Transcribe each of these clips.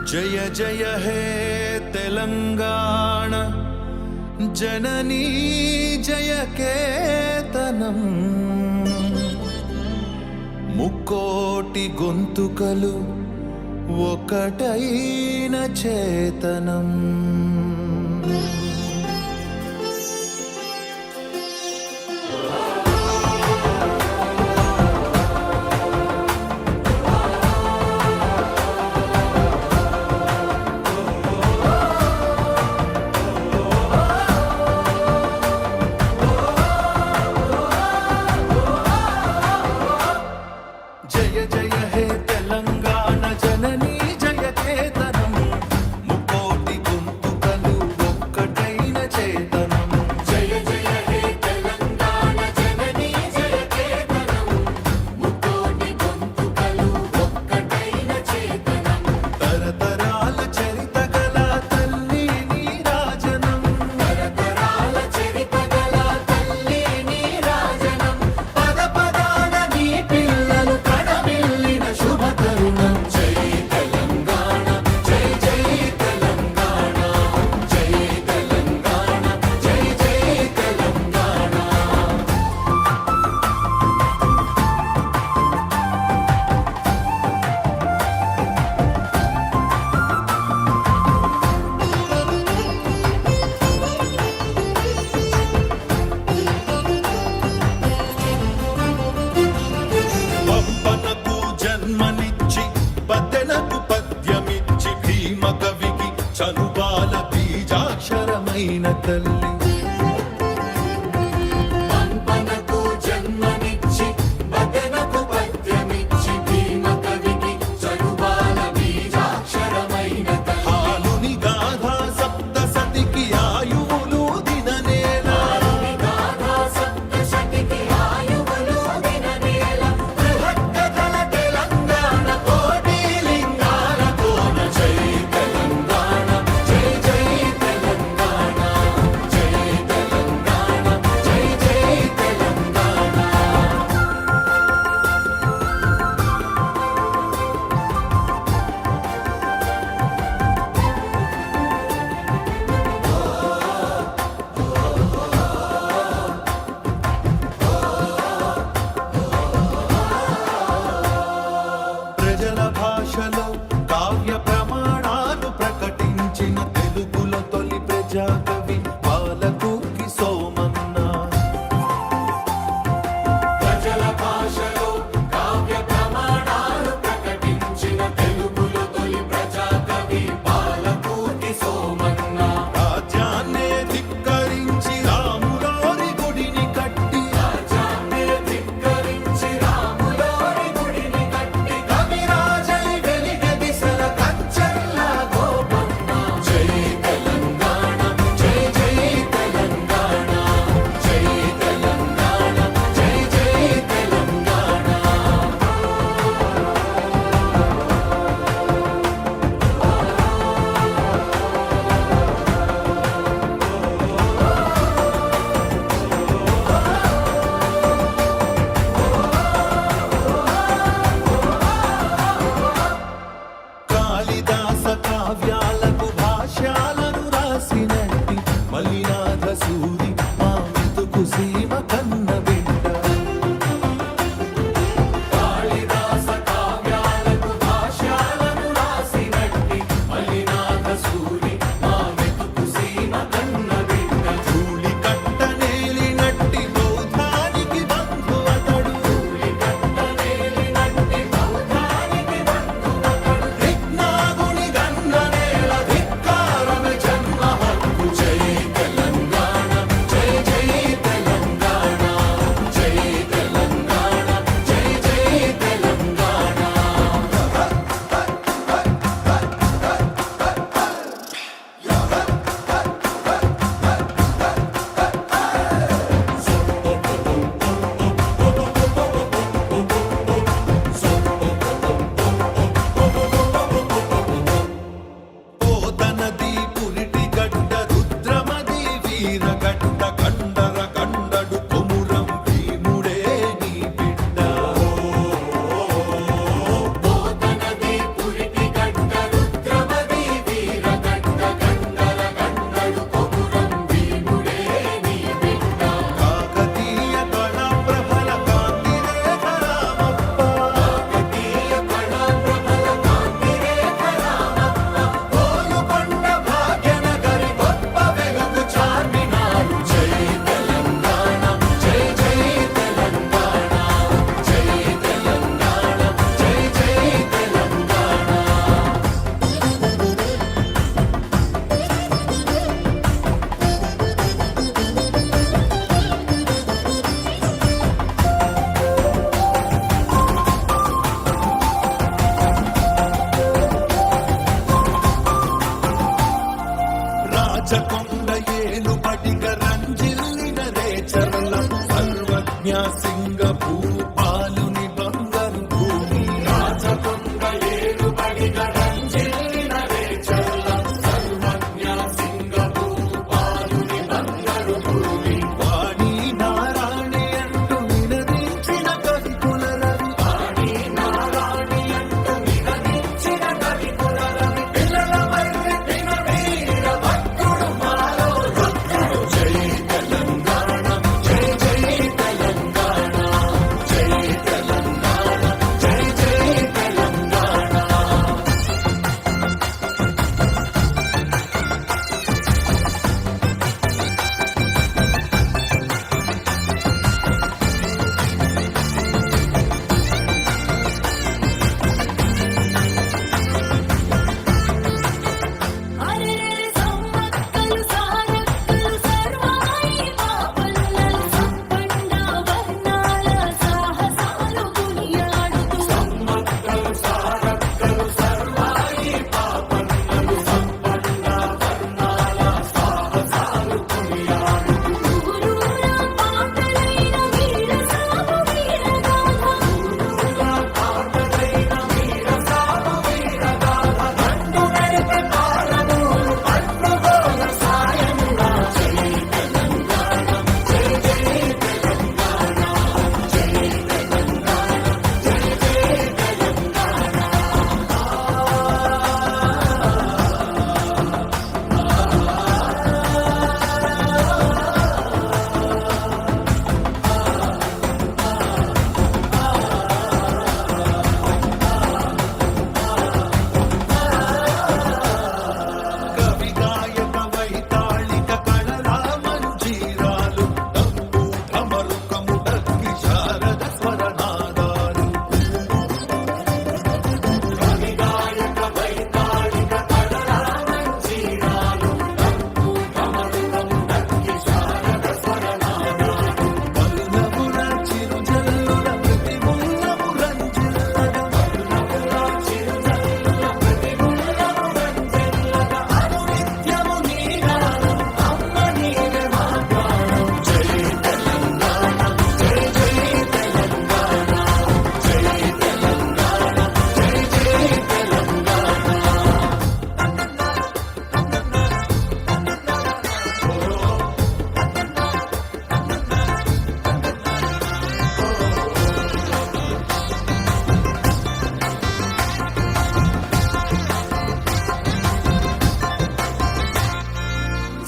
జయ జయ హే తెలంగాణ జననీ జయ కేతనం ముక్కోటి గొంతుకలు ఒకటైన చేతనం. చనుబాల బీజాక్షరమైన తల్లి పంపనకు జన్మనిచ్చి బదనకు పద్యమిచ్చి భీమ కవికి చనుబాల బీజాక్షరమైన తల్లి హాలుని గాథా సప్తసతికి ఆయువులు దిననేల గాథా సప్తశతికి ఆయువులు దిననేల బృహత్ కథల తెలంగాణ కోటి లింగాల కోన జై కవి పాలకుకి సోమన్న ప్రజల భాషలో కావ్య ప్రమాణాలు ప్రకటించిన తెలుగులో తొలి ప్రజా కవి పాలకుకి సోమన్న రాజ్యాన్నే ధిక్కరించి రాములోరి గుడిని కట్టి కవిరాజై వెలిగ దిశల కంచెల్ల గోపన్న జై కాళిదాస కావ్యాలకు భాష్యాలను రాసినట్టి మల్లినాథ సూరి మా మెతుకు సీమ కన్న బిడ్డ కాళిదాస కావ్యాలకు భాష్యాలను రాసినట్టి మల్లినాథ సూరి మా మెతుకు సీమ కన్న బిడ్డ ధూళి కట్టనేలినట్టి బౌద్ధానికి బంధు అతడు ధూళి కట్టనేలినట్టి బౌద్ధానికి బంధు అతడు విజ్ఞాగుని అడిగ రంజిల్లిన రేచల్ల సర్వజ్ఞ సింగపూరు పాలుని బంగారు భూమి వాణి నారాణి అంటూ నినదించిన కవికుల రవి వాణి నారాణి అంటూ నినదించిన కవికుల రవి పిల్లల మర్రి పిన వీర భక్తుడు మాలో రుద్రుడు జై తెలంగాణ జై జై తెలంగాణ జై తెలంగాణ జై జై తెలంగాణ అరెరె సమ్మక్కలు సారక్కలు సర్వాయి పాపన్నలు సంపన్న వర్ణాల సాహసాలు కొనియాడుతూ సమ్మక్కలు సారక్కలు సర్వాయి పాపన్నలు సంపన్న వర్ణాల సాహసాలు కొనియాడుతూ ఊరూరా పాటలైన వీర సాగు వీరగాథ ఊరూరా పాటలైన వీర సాగు వీరగాథ గండు నడిపే పాలమూరు పట్టుగోల సాయమురా జై తెలంగాణ జై జై తెలంగాణ జై తెలంగాణ జై జై కవి గాయక వైతాళిక కళల మంజీరాలు తంబు ఢమరుకము దక్కి శారద స్వరనాదాలు కవి గాయక వైతాళిక కళల మంజీరాలు తంబు ఢమరుకము దక్కి శారద స్వరనాదాలు పల్లవుల చిరుజల్లుల ప్రతిముల్లము రంజిల్లగా పల్లవుల చిరుజల్లుల ప్రతిముల్లము రంజిల్లగా అనునిత్యము నీ గానం అమ్మ నీవే మా ప్రాణం జై తెలంగాణ జై జై తెలంగాణ జై తెలంగాణ జై జై తెలంగాణ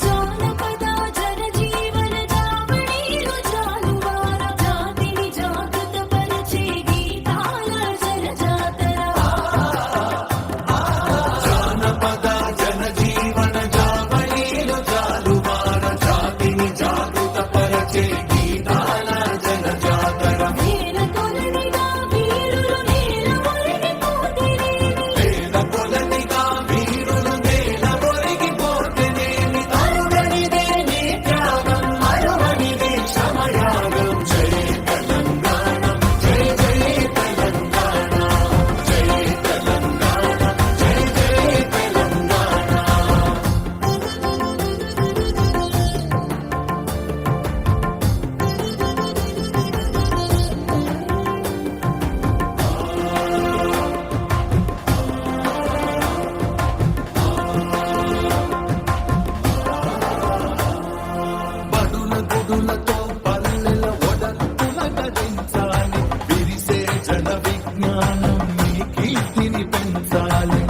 జానపద జనజీవన జావళీలు జాలువార జాతిని జాగృతపరిచే గీతాల జనజాతర జానపద జనజీవన జావళీలు జాలువార జాతిని జాగృతపరచే గీతాల జనజాతర నేల కొలనిగా వీరులు నేల ఒరిగిపోతిరేమి వేద కొలనిగా వీరులు నేల ఒరిగిపోతేనేమి అరుగనిదే నీ త్యాగం అరువనిదే క్షమయాగం జై తెలంగాణ జై జై తెలంగాణ జై తెలంగాణ జై జై తెలంగాణ బడుల గుడులతో పల్లెల ఒడంతుల గడించాలి విరిసే జన విజ్ఞానం నీ కీర్తిని పెంచాలి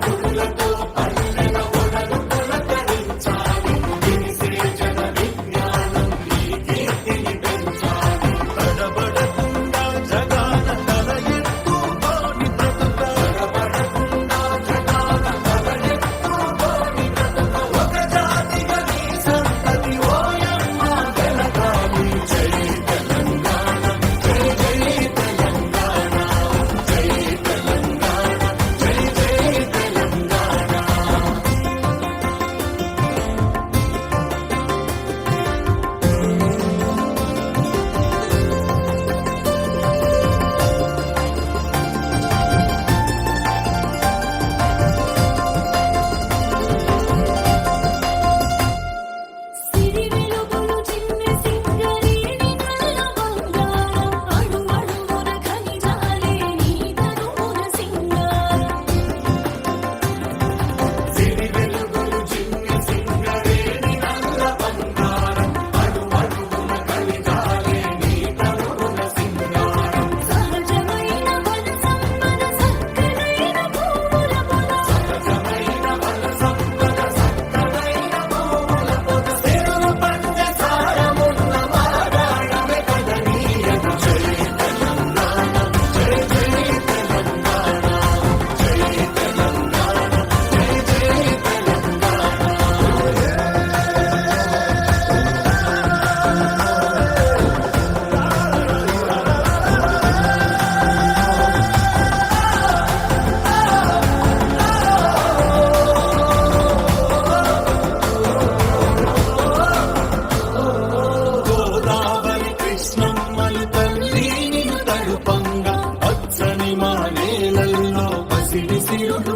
గుడులతో పల్లెల ఒడంతుల గడించాలి విరిసే జన విజ్ఞానం నీ కీర్తిని పెంచాలి తడబడకుండా జగాన తల ఎత్తుకోని బ్రతుక తడబడకుండా జగాన తల ఎత్తుకోని బ్రతుక ఒక జాతిగా నీ సంతతి ఓయమ్మ వెలగాలి జై తెలంగాణ జై జై తెలంగాణ జై మా నేలల్లో పసిడి సిరులు